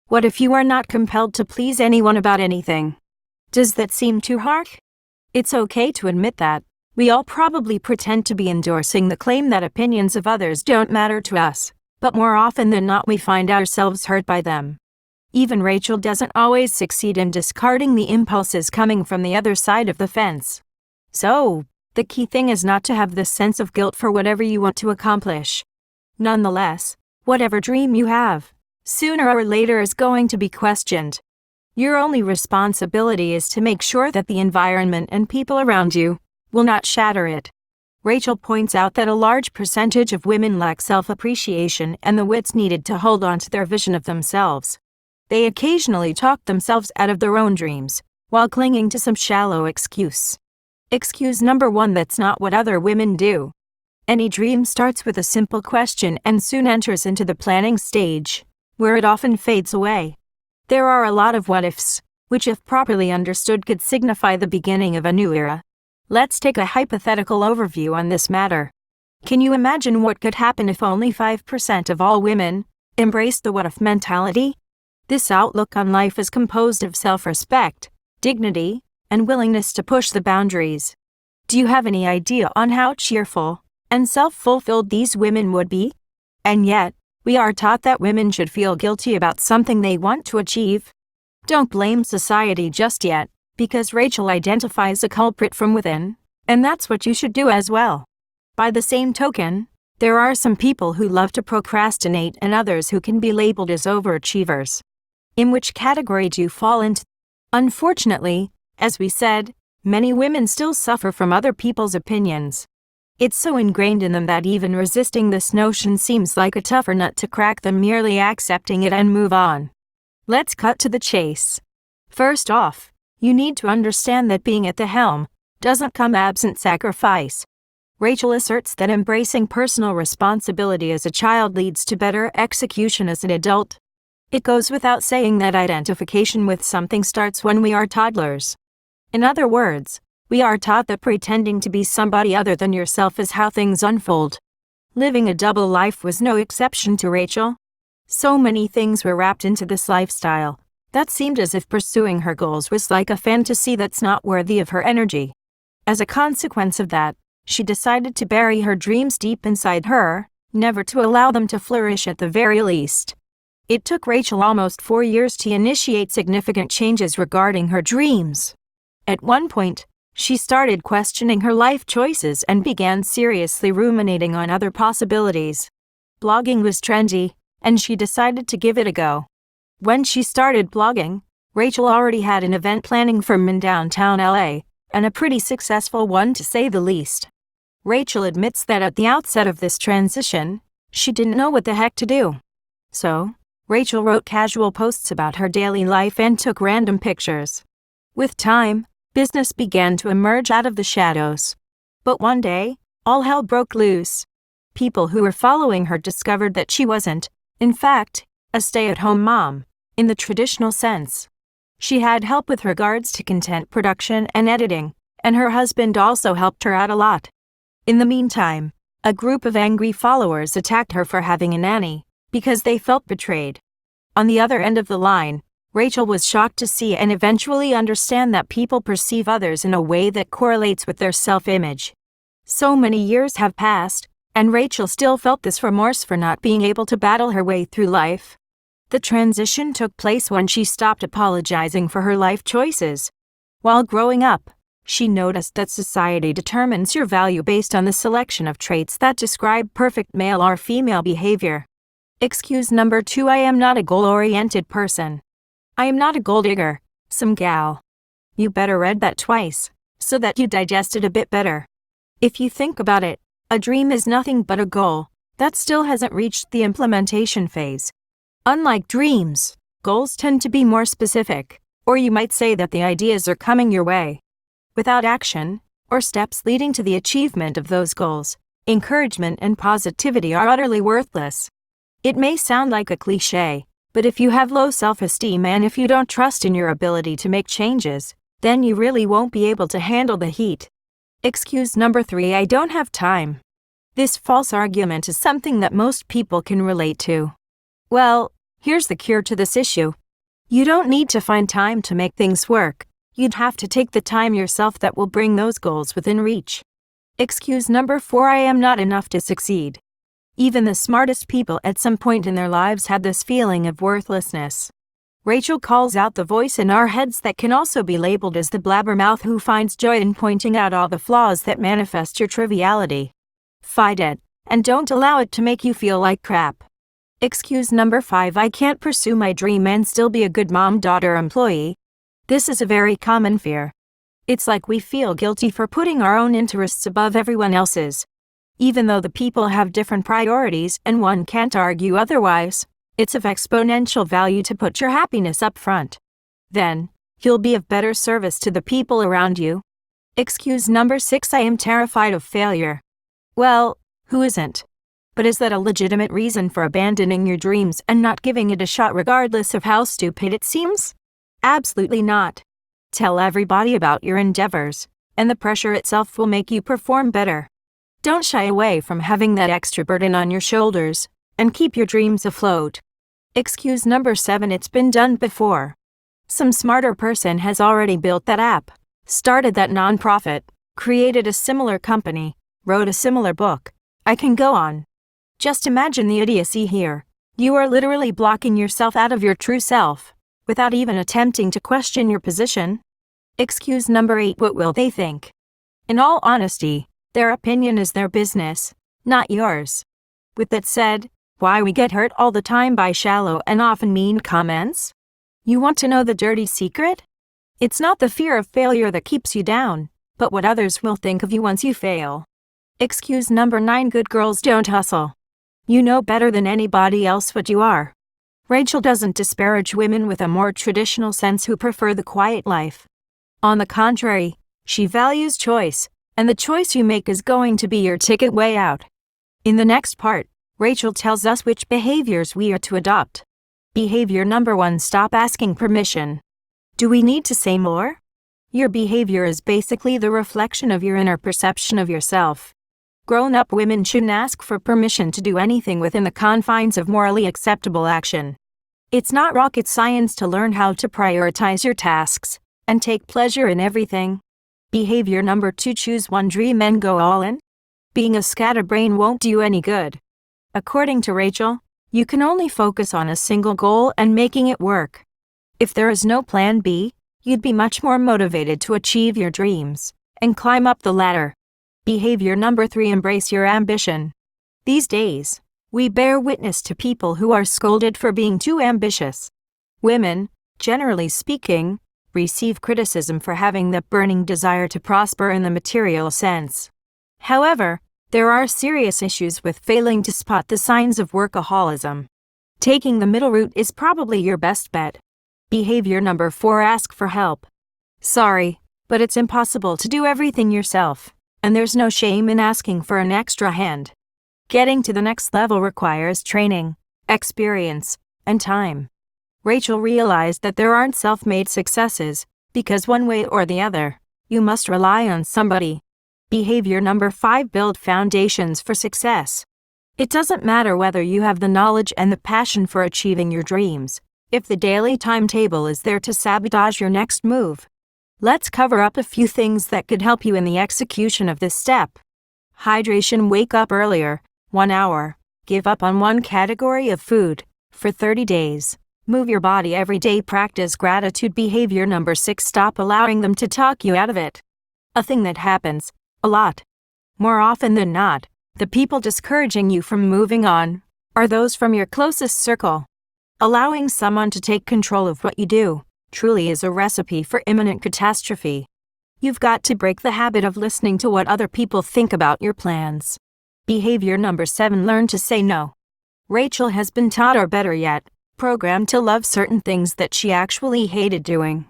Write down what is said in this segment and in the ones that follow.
What if you are not compelled to please anyone about anything? Does that seem too harsh? It's okay to admit that. We all probably pretend to be endorsing the claim that opinions of others don't matter to us, but more often than not we find ourselves hurt by them. Even Rachel doesn't always succeed in discarding the impulses coming from the other side of the fence. So, the key thing is not to have this sense of guilt for whatever you want to accomplish. Nonetheless, whatever dream you have, sooner or later is going to be questioned. Your only responsibility is to make sure that the environment and people around you will not shatter it. Rachel points out that a large percentage of women lack self-appreciation and the wits needed to hold on to their vision of themselves. They occasionally talk themselves out of their own dreams, while clinging to some shallow excuse. Excuse number 1: that's not what other women do. Any dream starts with a simple question and soon enters into the planning stage, where it often fades away. There are a lot of what-ifs, which if properly understood could signify the beginning of a new era. Let's take a hypothetical overview on this matter. Can you imagine what could happen if only 5% of all women embraced the what-if mentality? This outlook on life is composed of self-respect, dignity, and willingness to push the boundaries. Do you have any idea on how cheerful and self-fulfilled these women would be? And yet, we are taught that women should feel guilty about something they want to achieve. Don't blame society just yet, because Rachel identifies a culprit from within, and that's what you should do as well. By the same token, there are some people who love to procrastinate and others who can be labeled as overachievers. In which category do you fall into? Unfortunately, as we said, many women still suffer from other people's opinions. It's so ingrained in them that even resisting this notion seems like a tougher nut to crack than merely accepting it and move on. Let's cut to the chase. First off, you need to understand that being at the helm doesn't come absent sacrifice. Rachel asserts that embracing personal responsibility as a child leads to better execution as an adult. It goes without saying that identification with something starts when we are toddlers. In other words, we are taught that pretending to be somebody other than yourself is how things unfold. Living a double life was no exception to Rachel. So many things were wrapped into this lifestyle that seemed as if pursuing her goals was like a fantasy that's not worthy of her energy. As a consequence of that, she decided to bury her dreams deep inside her, never to allow them to flourish at the very least. It took Rachel almost 4 years to initiate significant changes regarding her dreams. At one point, she started questioning her life choices and began seriously ruminating on other possibilities. Blogging was trendy, and she decided to give it a go. When she started blogging, Rachel already had an event planning firm in downtown LA, and a pretty successful one to say the least. Rachel admits that at the outset of this transition, she didn't know what the heck to do. So, Rachel wrote casual posts about her daily life and took random pictures. With time, business began to emerge out of the shadows. But one day, all hell broke loose. People who were following her discovered that she wasn't, in fact, a stay-at-home mom, in the traditional sense. She had help with regards to content production and editing, and her husband also helped her out a lot. In the meantime, a group of angry followers attacked her for having a nanny, because they felt betrayed. On the other end of the line, Rachel was shocked to see and eventually understand that people perceive others in a way that correlates with their self-image. So many years have passed, and Rachel still felt this remorse for not being able to battle her way through life. The transition took place when she stopped apologizing for her life choices. While growing up, she noticed that society determines your value based on the selection of traits that describe perfect male or female behavior. Excuse number 2: I am not a goal-oriented person. I am not a gold digger, some gal. You better read that twice, so that you digest it a bit better. If you think about it, a dream is nothing but a goal that still hasn't reached the implementation phase. Unlike dreams, goals tend to be more specific, or you might say that the ideas are coming your way. Without action, or steps leading to the achievement of those goals, encouragement and positivity are utterly worthless. It may sound like a cliché, but if you have low self-esteem and if you don't trust in your ability to make changes, then you really won't be able to handle the heat. Excuse number 3: I don't have time. This false argument is something that most people can relate to. Well, here's the cure to this issue: You don't need to find time to make things work. You'd have to take the time yourself that will bring those goals within reach. Excuse number 4: I am not enough to succeed. Even the smartest people at some point in their lives had this feeling of worthlessness. Rachel calls out the voice in our heads that can also be labeled as the blabbermouth who finds joy in pointing out all the flaws that manifest your triviality. Fight it, and don't allow it to make you feel like crap. Excuse number 5: I can't pursue my dream and still be a good mom, daughter, employee. This is a very common fear. It's like we feel guilty for putting our own interests above everyone else's. Even though the people have different priorities and one can't argue otherwise, it's of exponential value to put your happiness up front. Then, you'll be of better service to the people around you. Excuse number 6: I am terrified of failure. Well, who isn't? But is that a legitimate reason for abandoning your dreams and not giving it a shot regardless of how stupid it seems? Absolutely not. Tell everybody about your endeavors, and the pressure itself will make you perform better. Don't shy away from having that extra burden on your shoulders, and keep your dreams afloat. Excuse number 7: it's been done before. Some smarter person has already built that app, started that nonprofit, created a similar company, wrote a similar book. I can go on. Just imagine the idiocy here. You are literally blocking yourself out of your true self, without even attempting to question your position. Excuse number 8: what will they think? In all honesty, their opinion is their business, not yours. With that said, why we get hurt all the time by shallow and often mean comments? You want to know the dirty secret? It's not the fear of failure that keeps you down, but what others will think of you once you fail. Excuse number 9: good girls don't hustle. You know better than anybody else what you are. Rachel doesn't disparage women with a more traditional sense who prefer the quiet life. On the contrary, she values choice, and the choice you make is going to be your ticket way out. In the next part, Rachel tells us which behaviors we are to adopt. Behavior number 1: stop asking permission. Do we need to say more? Your behavior is basically the reflection of your inner perception of yourself. Grown-up women shouldn't ask for permission to do anything within the confines of morally acceptable action. It's not rocket science to learn how to prioritize your tasks and take pleasure in everything. Behavior number 2: choose one dream and go all in. Being a scatterbrain won't do you any good. According to Rachel, you can only focus on a single goal and making it work. If there is no plan B, you'd be much more motivated to achieve your dreams and climb up the ladder. Behavior number 3: embrace your ambition. These days, we bear witness to people who are scolded for being too ambitious. Women, generally speaking, receive criticism for having the burning desire to prosper in the material sense. However, there are serious issues with failing to spot the signs of workaholism. Taking the middle route is probably your best bet. Behavior number 4: ask for help. Sorry, but it's impossible to do everything yourself, and there's no shame in asking for an extra hand. Getting to the next level requires training, experience, and time. Rachel realized that there aren't self-made successes, because one way or the other, you must rely on somebody. Behavior number 5: build foundations for success. It doesn't matter whether you have the knowledge and the passion for achieving your dreams, if the daily timetable is there to sabotage your next move. Let's cover up a few things that could help you in the execution of this step. Hydration: wake up earlier, 1 hour, give up on one category of food, for 30 days. Move your body every day. Practice gratitude. Behavior number 6: stop allowing them to talk you out of it. A thing that happens, a lot. More often than not, the people discouraging you from moving on are those from your closest circle. Allowing someone to take control of what you do truly is a recipe for imminent catastrophe. You've got to break the habit of listening to what other people think about your plans. Behavior number 7: learn to say no. Rachel has been taught, or better yet, programmed to love certain things that she actually hated doing.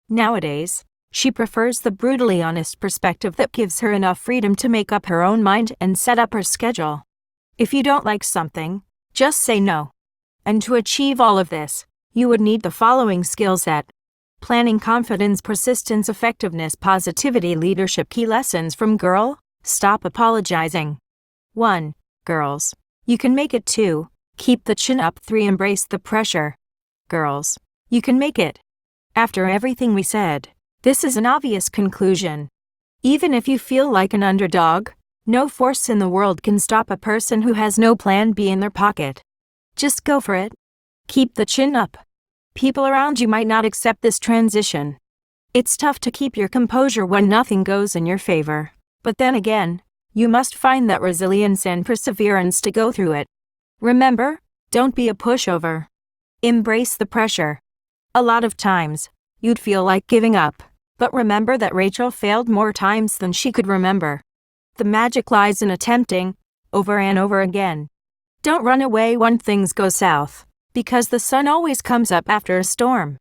Nowadays, she prefers the brutally honest perspective that gives her enough freedom to make up her own mind and set up her schedule. If you don't like something, just say no. And to achieve all of this, you would need the following skill set: planning, confidence, persistence, effectiveness, positivity, leadership. Key lessons from Girl, Stop Apologizing. 1. Girls, you can make it. 2. Keep the chin up. 3. Embrace the pressure. Girls, You can make it. After everything we said, this is an obvious conclusion. Even if you feel like an underdog, no force in the world can stop a person who has no plan B in their pocket. Just go for it. Keep the chin up. People around you might not accept this transition. It's tough to keep your composure when nothing goes in your favor, but then again, you must find that resilience and perseverance to go through it. Remember, don't be a pushover. Embrace the pressure. A lot of times, you'd feel like giving up, but remember that Rachel failed more times than she could remember. The magic lies in attempting, over and over again. Don't run away when things go south, because the sun always comes up after a storm.